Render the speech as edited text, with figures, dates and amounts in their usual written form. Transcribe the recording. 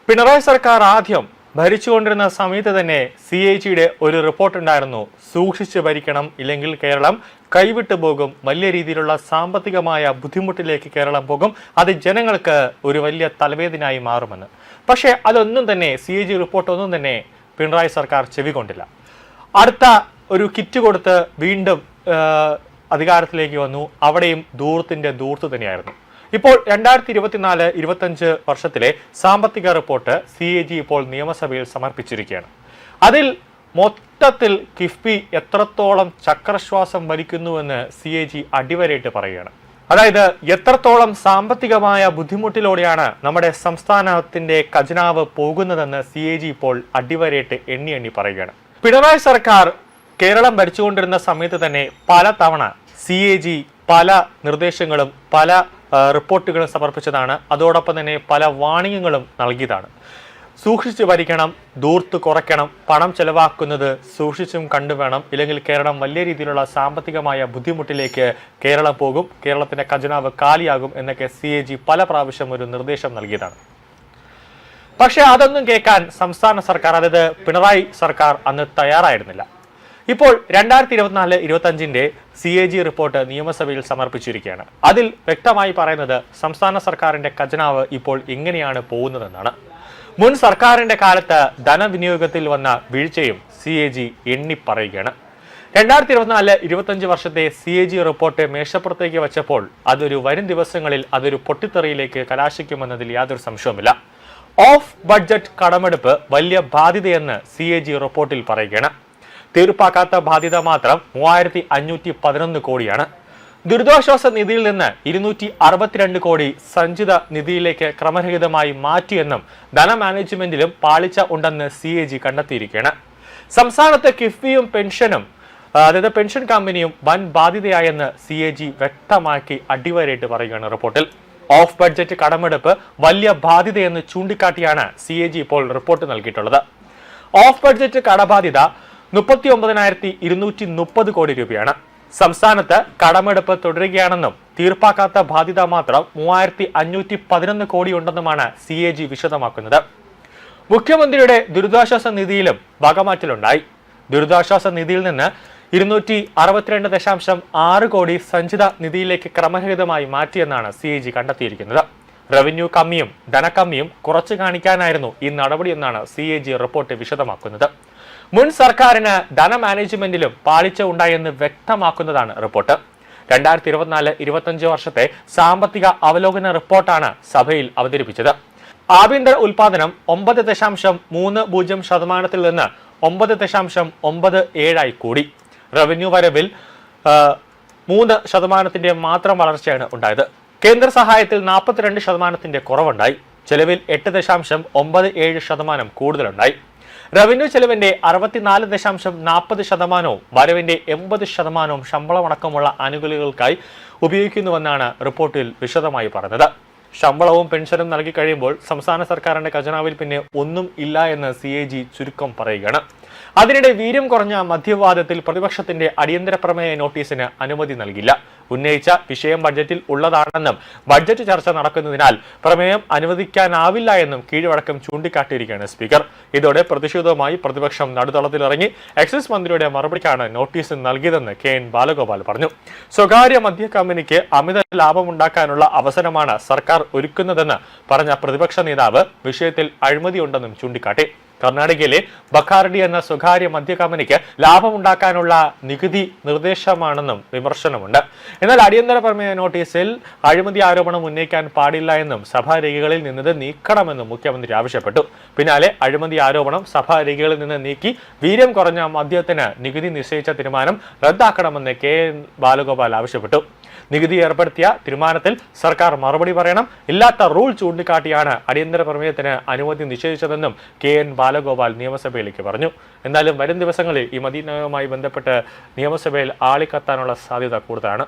പിണറായി സർക്കാർ ആദ്യം ഭരിച്ചുകൊണ്ടിരുന്ന സമയത്ത് തന്നെ CAGയുടെ ഒരു റിപ്പോർട്ട് ഉണ്ടായിരുന്നു. സൂക്ഷിച്ച് ഭരിക്കണം, ഇല്ലെങ്കിൽ കേരളം കൈവിട്ടു പോകും, വലിയ രീതിയിലുള്ള സാമ്പത്തികമായ ബുദ്ധിമുട്ടിലേക്ക് കേരളം പോകും, അത് ജനങ്ങൾക്ക് ഒരു വലിയ തലവേദനയായി മാറുമെന്ന്. പക്ഷേ അതൊന്നും തന്നെ CAG റിപ്പോർട്ട് ഒന്നും തന്നെ പിണറായി സർക്കാർ ചെവികൊണ്ടില്ല. അടുത്ത ഒരു കിറ്റ് കൊടുത്ത് വീണ്ടും അധികാരത്തിലേക്ക് വന്നു. അവിടെയും ദൂർത്ത് തന്നെയായിരുന്നു. ഇപ്പോൾ 2024-25 വർഷത്തിലെ സാമ്പത്തിക റിപ്പോർട്ട് CAG ഇപ്പോൾ നിയമസഭയിൽ സമർപ്പിച്ചിരിക്കുകയാണ്. അതിൽ മൊത്തത്തിൽ കിഫ്ബി എത്രത്തോളം ചക്രശ്വാസം വലിക്കുന്നുവെന്ന് CAG അടിവരയിട്ട് പറയുകയാണ്. അതായത് എത്രത്തോളം സാമ്പത്തികമായ ബുദ്ധിമുട്ടിലൂടെയാണ് നമ്മുടെ സംസ്ഥാനത്തിന്റെ ഖജനാവ് പോകുന്നതെന്ന് CAG ഇപ്പോൾ അടിവരയിട്ട് എണ്ണി പറയുകയാണ്. പിണറായി സർക്കാർ കേരളം ഭരിച്ചുകൊണ്ടിരുന്ന സമയത്ത് തന്നെ പല തവണ CAG പല നിർദ്ദേശങ്ങളും പല റിപ്പോർട്ടുകളും സമർപ്പിച്ചതാണ്. അതോടൊപ്പം തന്നെ പല വാണിംഗുകളും നൽകിയതാണ്. സൂക്ഷിച്ചു ഭരിക്കണം, ദൂർത്ത് കുറയ്ക്കണം, പണം ചെലവാക്കുന്നത് സൂക്ഷിച്ചും കണ്ടുവേണം, ഇല്ലെങ്കിൽ കേരളം വലിയ രീതിയിലുള്ള സാമ്പത്തികമായ ബുദ്ധിമുട്ടിലേക്ക് കേരളം പോകും, കേരളത്തിന്റെ ഖജനാവ് കാലിയാകും എന്നൊക്കെ CAG പല പ്രാവശ്യം ഒരു നിർദ്ദേശം നൽകിയതാണ്. പക്ഷെ അതൊന്നും കേൾക്കാൻ സംസ്ഥാന സർക്കാർ, അതായത് പിണറായി സർക്കാർ അന്ന് തയ്യാറായിരുന്നില്ല. ഇപ്പോൾ 2024-25 CAG റിപ്പോർട്ട് നിയമസഭയിൽ സമർപ്പിച്ചിരിക്കുകയാണ്. അതിൽ വ്യക്തമായി പറയുന്നത് സംസ്ഥാന സർക്കാരിന്റെ ഖജനാവ് ഇപ്പോൾ എങ്ങനെയാണ് പോകുന്നതെന്നാണ്. മുൻ സർക്കാരിന്റെ കാലത്ത് ധനവിനിയോഗത്തിൽ വന്ന വീഴ്ചയും CAG എണ്ണി പറയുകയാണ്. 2024-25 വർഷത്തെ CAG റിപ്പോർട്ട് മേശപ്പുറത്തേക്ക് വെച്ചപ്പോൾ വരും ദിവസങ്ങളിൽ അതൊരു പൊട്ടിത്തെറിയിലേക്ക് കലാശിക്കുമെന്നതിൽ യാതൊരു സംശയവുമില്ല. ഓഫ് ബഡ്ജറ്റ് കടമെടുപ്പ് വലിയ ബാധ്യതയെന്ന് CAG റിപ്പോർട്ടിൽ പറയുകയാണ്. തീർപ്പാക്കാത്ത ബാധ്യത മാത്രം 3511 കോടിയാണ്. ദുരിതാശ്വാസ നിധിയിൽ നിന്ന് 262 കോടി സഞ്ചിത നിധിയിലേക്ക് ക്രമരഹിതമായി മാറ്റിയെന്നും ധനമാനേജ്മെന്റിലും പാളിച്ച ഉണ്ടെന്ന് CAG കണ്ടെത്തിയിരിക്കുകയാണ്. സംസ്ഥാനത്ത് കിഫ്ബിയും അതായത് പെൻഷൻ കമ്പനിയും വൻ ബാധ്യതയായെന്ന് CAG വ്യക്തമാക്കി അടിവരയിട്ട് പറയുകയാണ് റിപ്പോർട്ടിൽ. ഓഫ് ബഡ്ജറ്റ് കടമെടുപ്പ് വലിയ ബാധ്യതയെന്ന് ചൂണ്ടിക്കാട്ടിയാണ് CAG ഇപ്പോൾ റിപ്പോർട്ട് നൽകിയിട്ടുള്ളത്. ഓഫ് ബഡ്ജറ്റ് കടബാധ്യത 39,230 കോടി രൂപയാണ്. സംസ്ഥാനത്ത് കടമെടുപ്പ് തുടരുകയാണെന്നും തീർപ്പാക്കാത്ത ബാധ്യത മാത്രം 3511 കോടി ഉണ്ടെന്നുമാണ് CAG വിശദമാക്കുന്നത്. മുഖ്യമന്ത്രിയുടെ ദുരിതാശ്വാസ നിധിയിലും വകമാറ്റലുണ്ടായി. ദുരിതാശ്വാസ നിധിയിൽ നിന്ന് 262.6 കോടി സഞ്ചിത നിധിയിലേക്ക് ക്രമരഹിതമായി മാറ്റിയെന്നാണ് CAG കണ്ടെത്തിയിരിക്കുന്നത്. റവന്യൂ കമ്മിയും ധനക്കമ്മിയും കുറച്ചു കാണിക്കാനായിരുന്നു ഈ നടപടിയെന്നാണ് CAG റിപ്പോർട്ട് വിശദമാക്കുന്നത്. മുൻ സർക്കാരിന് ധനമാനേജ്മെന്റിലും പാളിച്ച ഉണ്ടായെന്ന് വ്യക്തമാക്കുന്നതാണ് റിപ്പോർട്ട്. 2024-25 വർഷത്തെ സാമ്പത്തിക അവലോകന റിപ്പോർട്ടാണ് സഭയിൽ അവതരിപ്പിച്ചത്. ആഭ്യന്തര ഉൽപാദനം 9.30% നിന്ന് 9.97 കൂടി. റവന്യൂ വരവിൽ 3% മാത്രം വളർച്ചയാണ് ഉണ്ടായത്. കേന്ദ്ര സഹായത്തിൽ 42% കുറവുണ്ടായി. ചെലവിൽ 8.97% കൂടുതലുണ്ടായി. റവന്യൂ ചെലവിന്റെ 64.40%, വരവിന്റെ 80% ശമ്പളമടക്കമുള്ള ആനുകൂല്യങ്ങൾക്കായി ഉപയോഗിക്കുന്നുവെന്നാണ് റിപ്പോർട്ടിൽ വിശദമായി പറഞ്ഞത്. ശമ്പളവും പെൻഷനും നൽകി കഴിയുമ്പോൾ സംസ്ഥാന സർക്കാരിന്റെ ഖജനാവിൽ പിന്നെ ഒന്നും ഇല്ല എന്ന് CAG ചുരുക്കം പറയുകയാണ്. അതിനിടെ വീര്യം കുറഞ്ഞ മധ്യവാദത്തിൽ പ്രതിപക്ഷത്തിന്റെ അടിയന്തര പ്രമേയ നോട്ടീസിന് അനുമതി നൽകില്ല. ഉന്നയിച്ച വിഷയം ബഡ്ജറ്റിൽ ഉള്ളതാണെന്നും ബഡ്ജറ്റ് ചർച്ച നടക്കുന്നതിനാൽ പ്രമേയം അനുവദിക്കാനാവില്ല എന്നും കീഴ്വഴക്കം ചൂണ്ടിക്കാട്ടിയിരിക്കുകയാണ് സ്പീക്കർ. ഇതോടെ പ്രതിഷേധവുമായി പ്രതിപക്ഷം നടുതളത്തിലിറങ്ങി. എക്സൈസ് മന്ത്രിയുടെ മറുപടിക്കാണ് നോട്ടീസ് നൽകിയതെന്ന് KN ബാലഗോപാൽ പറഞ്ഞു. സ്വകാര്യ മദ്യ കമ്പനിക്ക് അമിത ലാഭമുണ്ടാക്കാനുള്ള അവസരമാണ് സർക്കാർ ഒരുക്കുന്നതെന്ന് പറഞ്ഞ പ്രതിപക്ഷ നേതാവ് വിഷയത്തിൽ അഴിമതിയുണ്ടെന്നും ചൂണ്ടിക്കാട്ടി. കർണാടകയിലെ ബഖാർഡി എന്ന സ്വകാര്യ മദ്യ കമ്പനിക്ക് ലാഭമുണ്ടാക്കാനുള്ള നികുതി നിർദ്ദേശമാണെന്നും വിമർശനമുണ്ട്. എന്നാൽ അടിയന്തര പ്രമേയ നോട്ടീസിൽ അഴിമതി ആരോപണം ഉന്നയിക്കാൻ പാടില്ല എന്നും സഭാരേഖകളിൽ നിന്നത് നീക്കണമെന്നും മുഖ്യമന്ത്രി ആവശ്യപ്പെട്ടു. പിന്നാലെ അഴിമതി ആരോപണം സഭാരേഖകളിൽ നിന്ന് നീക്കി വീര്യം കുറഞ്ഞ മദ്യത്തിന് നികുതി നിശ്ചയിച്ച തീരുമാനം റദ്ദാക്കണമെന്ന് KN ബാലഗോപാൽ ആവശ്യപ്പെട്ടു. നികുതി ഏർപ്പെടുത്തിയ തീരുമാനത്തിൽ സർക്കാർ മറുപടി പറയണം. ഇല്ലാത്ത റൂൾ ചൂണ്ടിക്കാട്ടിയാണ് അടിയന്തര പ്രമേയത്തിന് അനുമതി നിഷേധിച്ചതെന്നും KN ബാലഗോപാൽ നിയമസഭയിലേക്ക് പറഞ്ഞു. എന്നാലും വരും ദിവസങ്ങളിൽ ഈ മദ്യനയവുമായി ബന്ധപ്പെട്ട് നിയമസഭയിൽ ആളിക്കത്താനുള്ള സാധ്യത കൂടുതലാണ്.